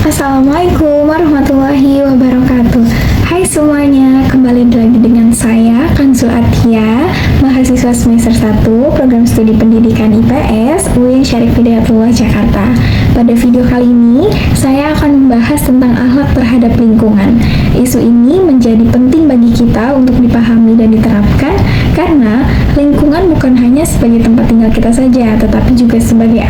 Assalamualaikum warahmatullahi wabarakatuh. Hai semuanya, kembali lagi dengan saya Kanzul Atia, mahasiswa semester 1 Program Studi Pendidikan IPS UIN Syarif Hidayatullah Jakarta. Pada video kali ini, saya akan membahas tentang akhlak terhadap lingkungan. Isu ini menjadi penting bagi kita untuk dipahami dan diterapkan karena lingkungan bukan hanya sebagai tempat tinggal kita saja, tetapi juga sebagai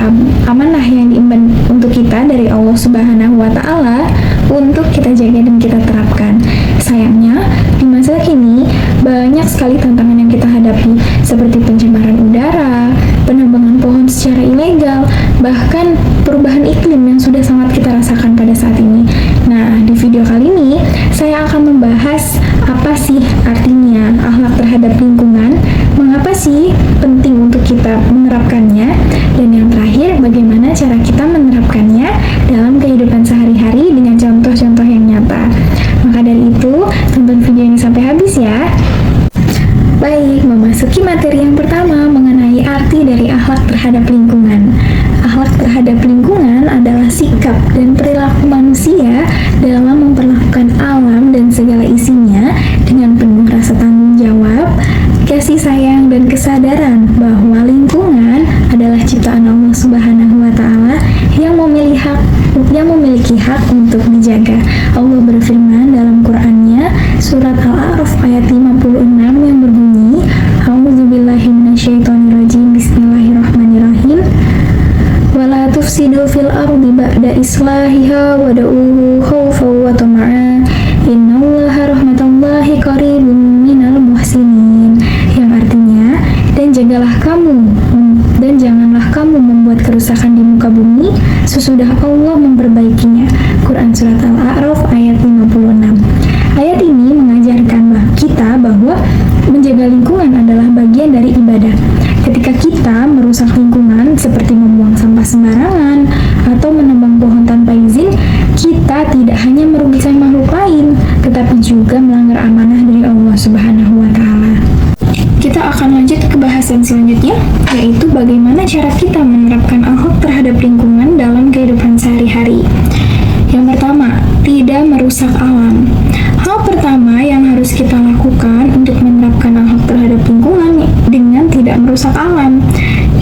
amanah yang diemban untuk kita dari Allah Subhanahu wa Ta'ala untuk kita jaga dan kita terapkan. Sayangnya, di masa kini banyak sekali tantangan yang kita hadapi, seperti pencemaran udara, penambangan pohon secara ilegal, bahkan perubahan iklim yang sudah sangat kita rasakan pada saat ini. Nah, di video kali ini saya akan membahas apa sih artinya akhlak terhadap lingkungan, mengapa sih penting untuk kita menerapkannya, dan yang terakhir bagaimana cara kita menerapkannya dalam kehidupan sehari-hari dengan contoh-contoh yang nyata. Maka dari itu, tonton video ini sampai habis ya. Baik, memasuki materi yang pertama mengenai arti dari akhlak terhadap lingkungan. Akhlak terhadap lingkungan adalah sikap dan perilaku manusia dalam memperlakukan alam dan segala isinya dengan penuh rasa tanggung jawab, kasih sayang, dan kesadaran bahwa lingkungan adalah ciptaan Allah Subhanahu wa Ta'ala yang memiliki hak untuk dijaga. Allah berfirman dalam Qur'annya, surat Al-A'raf ayat 56 yang berbunyi, A'udzubillahi minasyaitonirrajim, Bismillahirrahmanirrahim. Wala tufsidu fil ardi ba'da islahiha wada'uhu khawfan wa tama'an innallaha rahmatullahi qaribun minal muhsinin, yang artinya, dan janganlah kamu membuat kerusakan di muka bumi sesudah Allah memperbaikinya. Quran surat Al-A'raf ayat 56. Ayat ini mengajarkan kita bahwa menjaga lingkungan adalah bagian dari ibadah. Ketika kita merusak lingkungan seperti membuang sampah sembarangan atau menebang pohon tanpa izin, kita tidak hanya merugikan makhluk lain, tetapi juga melanggar amanah dari Allah Subhanahu wa Ta'ala. Kita akan lanjut ke bahasan selanjutnya, yaitu bagaimana cara kita menerapkan akhlak terhadap lingkungan dalam kehidupan sehari-hari. Yang pertama, tidak merusak alam. Hal pertama yang harus kita lakukan untuk menerapkan akhlak terhadap lingkungan dengan tidak merusak alam.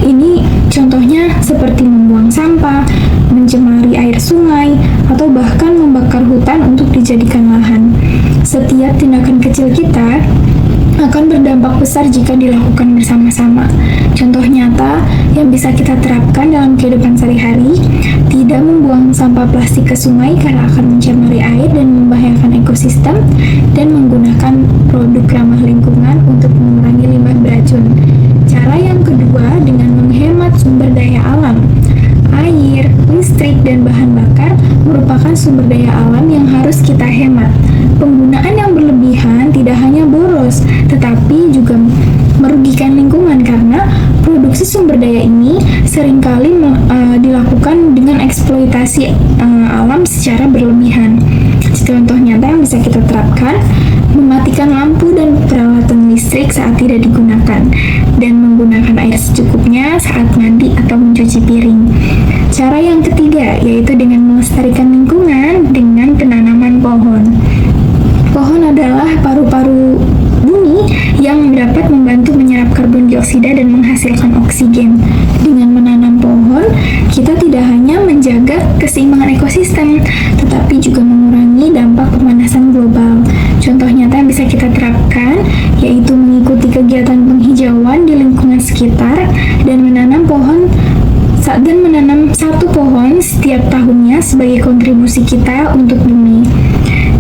Ini contohnya seperti membuang sampah, mencemari air sungai, atau bahkan membakar hutan untuk dijadikan lahan. Setiap tindakan kecil kita akan berdampak besar jika dilakukan bersama-sama. Contoh nyata yang bisa kita terapkan dalam kehidupan sehari-hari, tidak membuang sampah plastik ke sungai karena akan mencemari air dan membahayakan ekosistem, dan menggunakan produk ramah lingkungan untuk mengurangi limbah beracun. Cara yang kedua dengan menghemat sumber daya alam. Air, listrik, dan bahan bakar merupakan sumber daya alam yang harus kita hemat. Penggunaan yang berlebihan tidak hanya boros, tetapi juga merugikan lingkungan karena produksi sumber daya ini seringkali dilakukan dengan eksploitasi alam secara berlebihan. Contoh nyata yang bisa kita terapkan, mematikan lampu dan peralatan listrik saat tidak digunakan, dan menggunakan air secukupnya saat mandi atau mencuci piring. Cara yang ketiga yaitu dengan melestarikan lingkungan dengan penanaman pohon. Pohon adalah paru-paru bumi yang dapat membantu menyerap karbon dioksida dan menghasilkan oksigen. Dengan menanam pohon, kita tidak hanya menjaga keseimbangan ekosistem, tetapi juga mengurangi dampak pemanasan global. Contoh nyata yang bisa kita terapkan yaitu mengikuti kegiatan penghijauan di lingkungan sekitar dan menanam satu pohon setiap tahunnya sebagai kontribusi kita untuk bumi.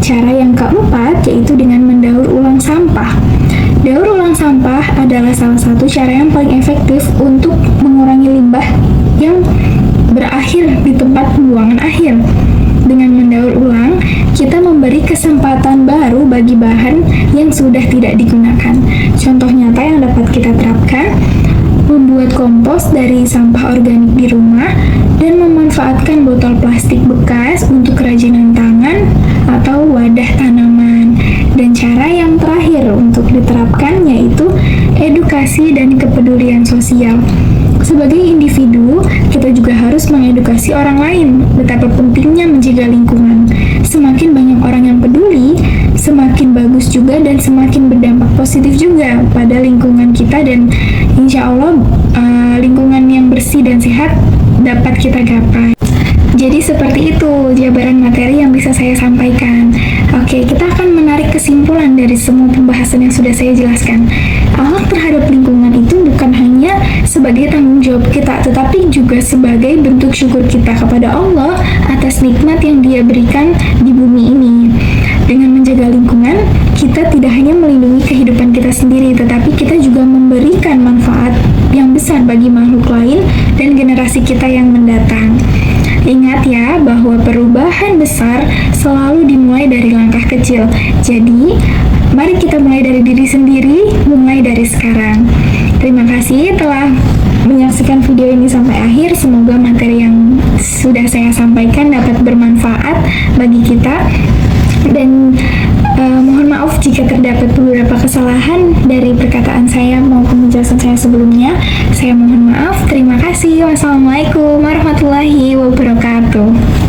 Cara yang keempat yaitu dengan mendaur ulang sampah. Daur ulang sampah adalah salah satu cara yang paling efektif untuk mengurangi limbah yang berakhir di tempat pembuangan akhir. Dengan mendaur ulang, kita memberi kesempatan baru bagi bahan yang sudah tidak digunakan. Contoh nyata yang dapat kita terapkan, membuat kompos dari sampah organik di rumah, dan memanfaatkan botol plastik bekas untuk kerajinan tangan atau wadah tanaman. Dan cara yang terakhir untuk diterapkan yaitu edukasi dan kepedulian sosial. Sebagai individu, kita juga harus mengedukasi orang lain betapa pentingnya menjaga lingkungan. Semakin banyak orang yang peduli, semakin bagus juga dan semakin berdampak positif juga pada lingkungan kita, dan insya Allah lingkungan yang bersih dan sehat dapat kita gapai. Jadi seperti itu jabaran materi yang bisa saya sampaikan. Oke, kita akan menarik kesimpulan dari semua pembahasan yang sudah saya jelaskan. Akhlak terhadap lingkungan itu bukan hanya sebagai tanggung jawab kita, tetapi juga sebagai bentuk syukur kita kepada Allah atas nikmat yang Dia berikan di bumi ini. Dengan menjaga lingkungan, kita tidak hanya melindungi kehidupan kita sendiri, tetapi kita juga memberikan manfaat yang besar bagi makhluk lain dan generasi kita yang mendatang. Ingat ya, bahwa perubahan besar selalu dimulai dari langkah kecil. Jadi, mari kita mulai dari diri sendiri, mulai dari sekarang. Terima kasih telah menyaksikan video ini sampai akhir. Semoga materi yang sudah saya sampaikan dapat bermanfaat bagi kita. Dan mohon maaf jika terdapat beberapa kesalahan dari perkataan saya maupun penjelasan saya sebelumnya. Saya mohon maaf. Terima kasih. Wassalamualaikum warahmatullahi wabarakatuh.